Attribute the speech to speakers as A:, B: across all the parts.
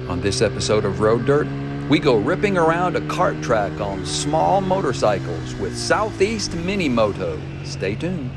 A: On this episode of Road Dirt, we go ripping around a kart track on small motorcycles with Southeast Mini Moto. Stay tuned.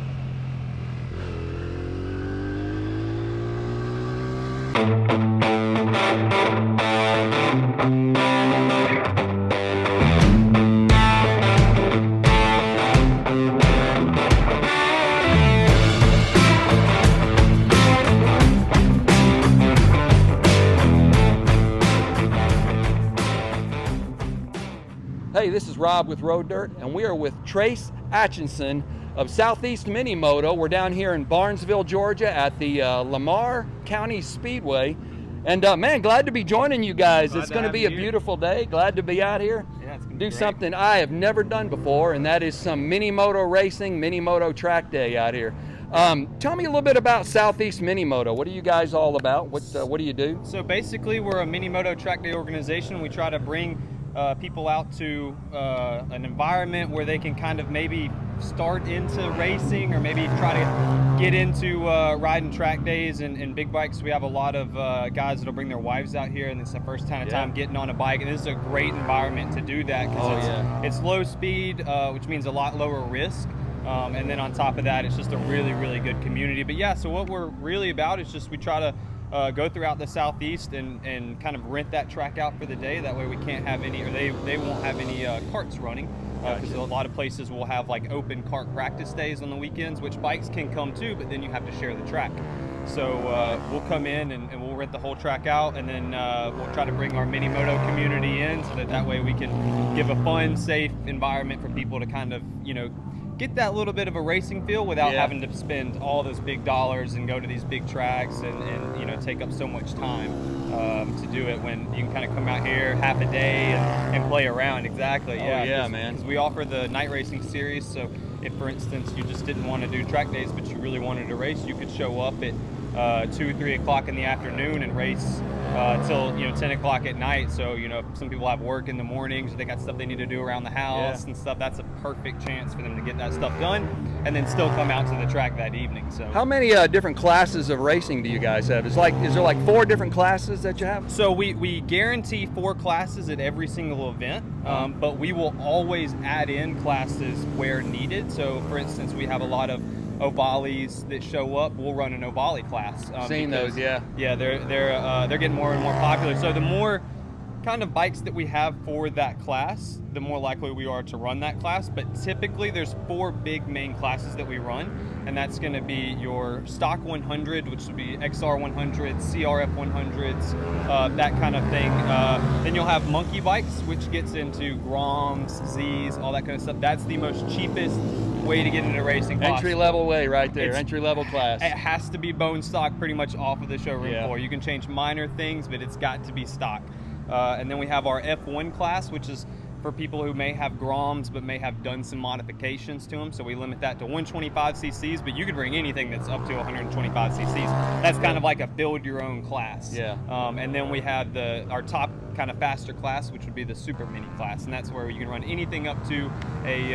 A: Hey, this is Rob with Road Dirt, and we are with Trace Atchison of Southeast Mini Moto. We're down here in Barnesville, Georgia at the Lamar County Speedway. And man, glad to be joining you guys. It's going to be a beautiful day. Glad to be out here.
B: Yeah, it's gonna
A: do
B: be great.
A: something I have never done before, and that is some mini moto racing, mini moto track day out here. Tell me a little bit about Southeast Mini Moto. What are you guys all about? What do you do?
B: So basically, we're a mini moto track day organization. We try to bring people out to an environment where they can kind of maybe start into racing or maybe try to get into riding track days and big bikes. We have a lot of guys that'll bring their wives out here, and it's the first time getting on a bike, and this is a great environment to do that because it's low speed, which means a lot lower risk. And then on top of that, it's just a really, really good community. But yeah, so what we're really about is just we try to go throughout the Southeast and kind of rent that track out for the day. That way we can't have any, or they won't have any karts running, because a lot of places will have like open kart practice days on the weekends, which bikes can come too, but then you have to share the track. So we'll come in and we'll rent the whole track out, and then we'll try to bring our mini moto community in so that way we can give a fun, safe environment for people to kind of, get that little bit of a racing feel without having to spend all those big dollars and go to these big tracks and take up so much time to do it, when you can kind of come out here half a day and play around. Exactly.
A: Man.
B: Because we offer the night racing series, so if, for instance, you just didn't want to do track days but you really wanted to race, you could show up at 2, 3 o'clock in the afternoon and race till 10 o'clock at night. So some people have work in the mornings, they got stuff they need to do around the house and stuff. That's a perfect chance for them to get that stuff done and then still come out to the track that evening. So
A: How many different classes of racing do you guys have? Is there like 4 different classes that you have?
B: So we guarantee 4 classes at every single event, but we will always add in classes where needed. So for instance, we have a lot of Ovalis that show up. We'll run an Ovali class.
A: Seen those, yeah.
B: Yeah, they're getting more and more popular. So the more kind of bikes that we have for that class, the more likely we are to run that class. But typically there's 4 big main classes that we run, and that's going to be your stock 100, which would be XR 100s, CRF 100s, that kind of thing. Then you'll have monkey bikes, which gets into Groms, Zs, all that kind of stuff. That's the most cheapest way to get into racing.
A: Entry level way right there. Entry level class.
B: It has to be bone stock pretty much off of the showroom floor. You can change minor things, but it's got to be stock. And then we have our F1 class, which is for people who may have Groms but may have done some modifications to them. So we limit that to 125 cc's, but you could bring anything that's up to 125 cc's. That's kind of like a build your own class. And then we have our top kind of faster class, which would be the super mini class, and that's where you can run anything up to a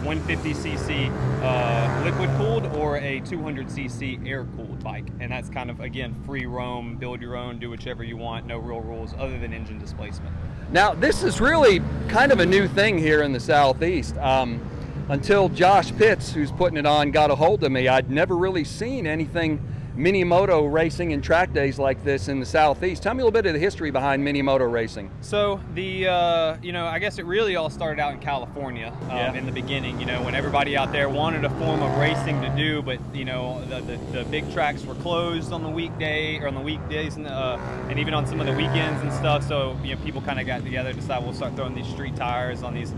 B: 150 cc liquid cooled or a 200 cc air cooled bike. And that's kind of, again, free roam, build your own, do whichever you want, no real rules other than engine displacement.
A: Now, this is really kind of a new thing here in the Southeast. Until Josh Pitts, who's putting it on, got a hold of me, I'd never really seen anything mini moto racing and track days like this in the Southeast. Tell me a little bit of the history behind mini moto racing.
B: So I guess it really all started out in California in the beginning, when everybody out there wanted a form of racing to do, but the big tracks were closed on the weekday or on the weekdays and even on some of the weekends and stuff. So people kind of got together, decided we'll start throwing these street tires on these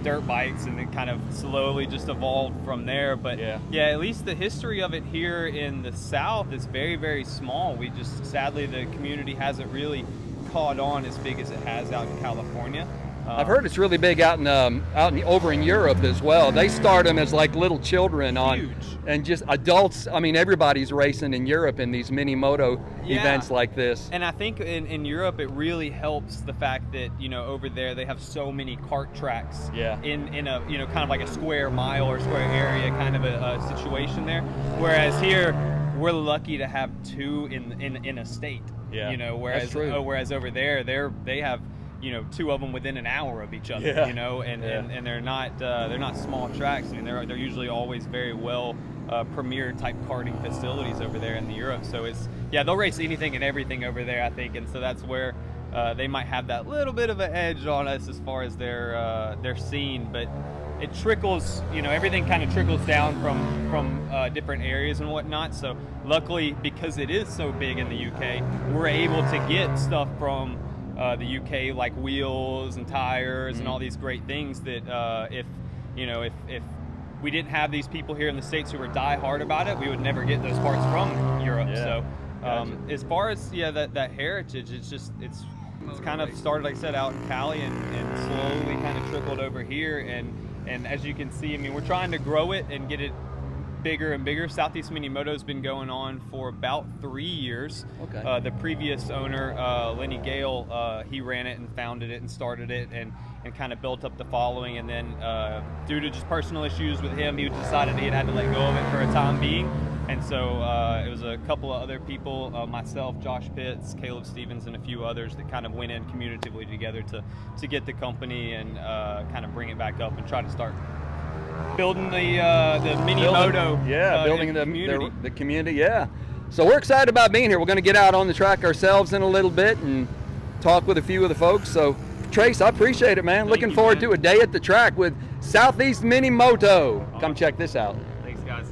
B: dirt bikes, and then kind of slowly just evolved from there. But at least the history of it here in the South is very, very small. We just, sadly, the community hasn't really caught on as big as it has out in California.
A: I've heard it's really big over in Europe as well. They start them as like little children and just adults. I mean, everybody's racing in Europe in these mini moto events like this.
B: And I think in Europe it really helps the fact that over there they have so many kart tracks in a kind of like a square mile or square area kind of a situation there. Whereas here we're lucky to have 2 in a state.
A: Yeah,
B: You know,
A: that's true.
B: whereas over there, they have, you know, 2 of them within an hour of each other.
A: Yeah.
B: You know, and they're not small tracks. I mean, they're usually always very well premier type karting facilities over there in Europe. So they'll race anything and everything over there, I think, and so that's where they might have that little bit of an edge on us as far as their scene, but it trickles, you know, everything kind of trickles down from different areas and whatnot. So luckily, because it is so big in the UK, we're able to get stuff from the UK, like wheels and tires and all these great things that if we didn't have these people here in the States who were die hard about it, we would never get those parts from Europe.
A: Yeah.
B: So
A: Gotcha.
B: as far as that heritage, it's kind of started, like I said, out in Cali and slowly kind of trickled over here, and as you can see, I mean, we're trying to grow it and get it bigger and bigger. Southeast Mini Moto's been going on for about 3 years.
A: Okay.
B: The previous owner, Lenny Gale, he ran it and founded it and started it and kind of built up the following, and then due to just personal issues with him, he decided he had to let go of it for a time being. And so it was a couple of other people, myself, Josh Pitts, Caleb Stevens, and a few others that kind of went in communitively together to get the company and kind of bring it back up and try to start building the mini moto.
A: Building
B: community.
A: the community. Yeah. So we're excited about being here. We're going to get out on the track ourselves in a little bit and talk with a few of the folks. So Trace, I appreciate it, man. Looking forward to a day at the track with Southeast Mini Moto. Come check this out.
B: Thanks, guys.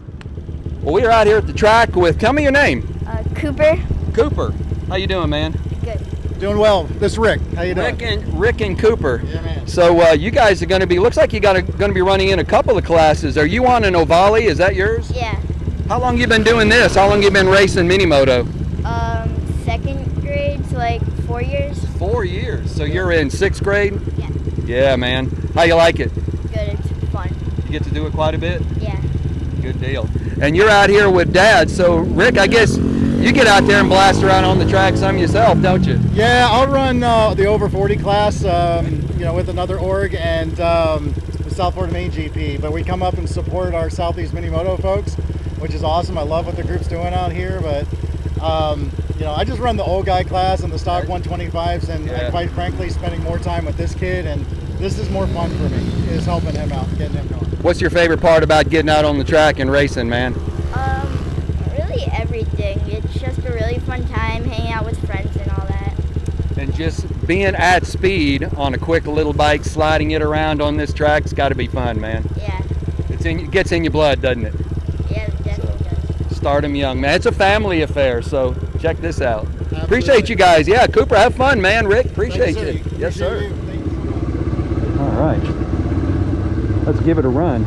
A: Well, we are out here at the track with, tell me your name.
C: Cooper.
A: Cooper. How you doing, man?
C: Good.
D: Doing well. This is Rick. How you doing?
A: Rick and Cooper.
D: Yeah, man.
A: So you guys are going to be, looks like you going to be running in a couple of classes. Are you on an Ovale? Is that yours?
C: Yeah.
A: How long you been doing this? How long you been racing mini moto?
C: Second grade, so like 4 years.
A: 4 years. So you're in 6th grade?
C: Yeah.
A: Yeah, man. How you like it?
C: Good. It's fun.
A: You get to do it quite a bit?
C: Yeah.
A: Good deal. And you're out here with Dad. So Rick, I guess you get out there and blast around on the track some yourself, don't you?
D: Yeah, I'll run the over 40 class, with another org and the South Florida Main GP. But we come up and support our Southeast Mini Moto folks, which is awesome. I love what the group's doing out here. But I just run the old guy class and the stock 125s, and quite frankly, spending more time with this kid, and this is more fun for me. Is helping him out, getting him going.
A: What's your favorite part about getting out on the track and racing, man?
C: Really everything. It's just a really fun time hanging out with friends and all that.
A: And just being at speed on a quick little bike, sliding it around on this track's got to be fun, man.
C: Yeah.
A: It gets in your blood, doesn't it?
C: Yeah, it definitely does.
A: Start 'em young, man. It's a family affair, so check this out.
D: Absolutely.
A: Appreciate you guys. Yeah, Cooper, have fun, man. Rick, appreciate
D: Thanks,
A: you.
D: sir.
A: Yes, sir.
D: Appreciate you. Thank you.
A: All right. Let's give it a run.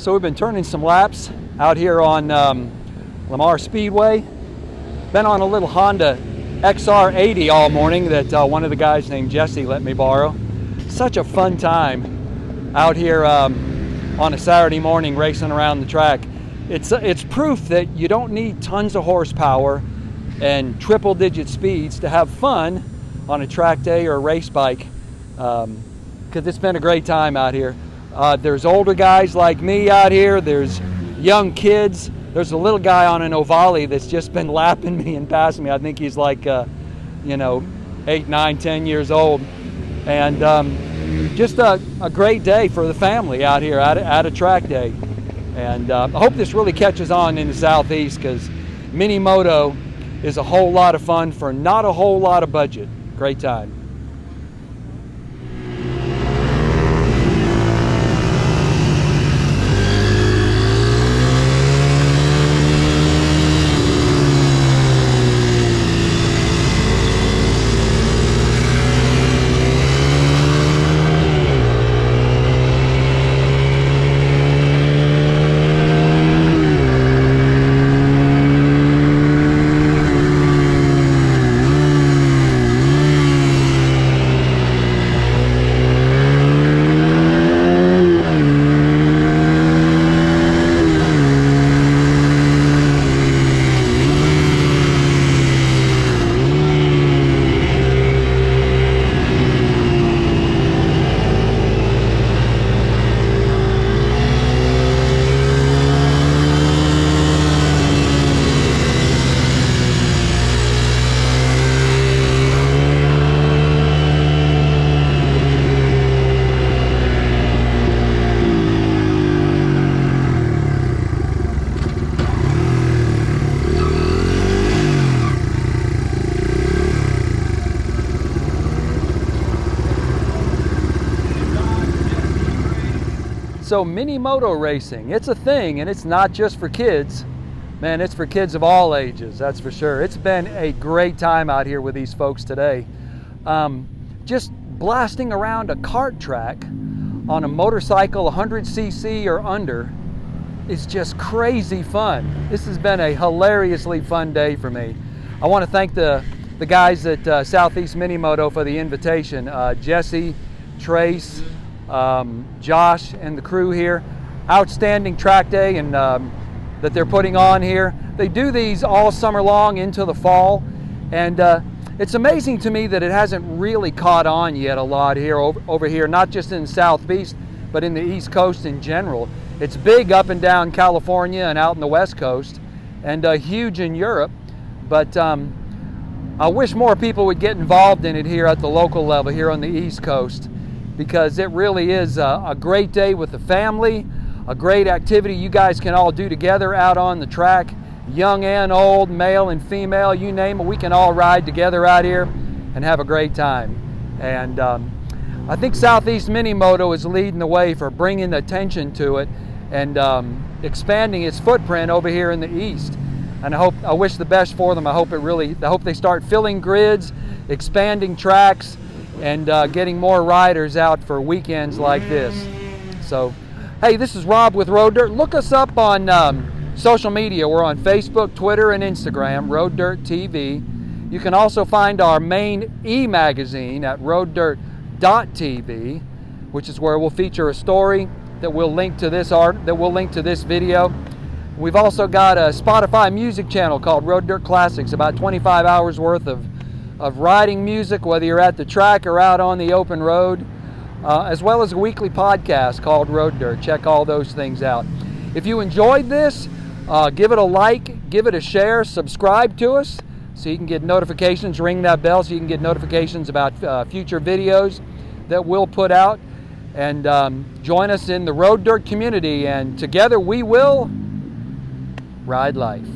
A: So we've been turning some laps out here on Lamar Speedway. Been on a little Honda XR80 all morning that one of the guys named Jesse let me borrow. Such a fun time out here on a Saturday morning racing around the track. It's proof that you don't need tons of horsepower and triple digit speeds to have fun on a track day or a race bike, because it's been a great time out here. There's older guys like me out here, there's young kids, there's a little guy on an Ovale that's just been lapping me and passing me. I think he's like 8, 9, 10 years old, and just a great day for the family out here at a track day. And I hope this really catches on in the Southeast, because mini moto is a whole lot of fun for not a whole lot of budget. Great time. So mini moto racing, it's a thing, and it's not just for kids. Man, it's for kids of all ages, that's for sure. It's been a great time out here with these folks today. Just blasting around a kart track on a motorcycle 100cc or under is just crazy fun. This has been a hilariously fun day for me. I want to thank the guys at Southeast Mini Moto for the invitation. Jesse, Trace, Josh, and the crew here. Outstanding track day and that they're putting on here. They do these all summer long into the fall, and it's amazing to me that it hasn't really caught on yet a lot here over here, not just in the Southeast, but in the East Coast in general. It's big up and down California and out in the West Coast, and huge in Europe, but I wish more people would get involved in it here at the local level here on the East Coast, because it really is a great day with the family, a great activity you guys can all do together out on the track, young and old, male and female, you name it, we can all ride together out here and have a great time. And I think Southeast Mini Moto is leading the way for bringing attention to it and expanding its footprint over here in the East. And I wish the best for them. I hope they start filling grids, expanding tracks, and getting more riders out for weekends like this. So, hey, this is Rob with Road Dirt. Look us up on social media. We're on Facebook, Twitter, and Instagram, Road Dirt TV. You can also find our main e-magazine at roaddirt.tv, which is where we'll feature a story that we'll link to this video. We've also got a Spotify music channel called Road Dirt Classics, about 25 hours worth of riding music, whether you're at the track or out on the open road, as well as a weekly podcast called Road Dirt. Check all those things out. If you enjoyed this, give it a like, give it a share, subscribe to us so you can get notifications, ring that bell so you can get notifications about future videos that we'll put out, and join us in the Road Dirt community, and together we will ride life.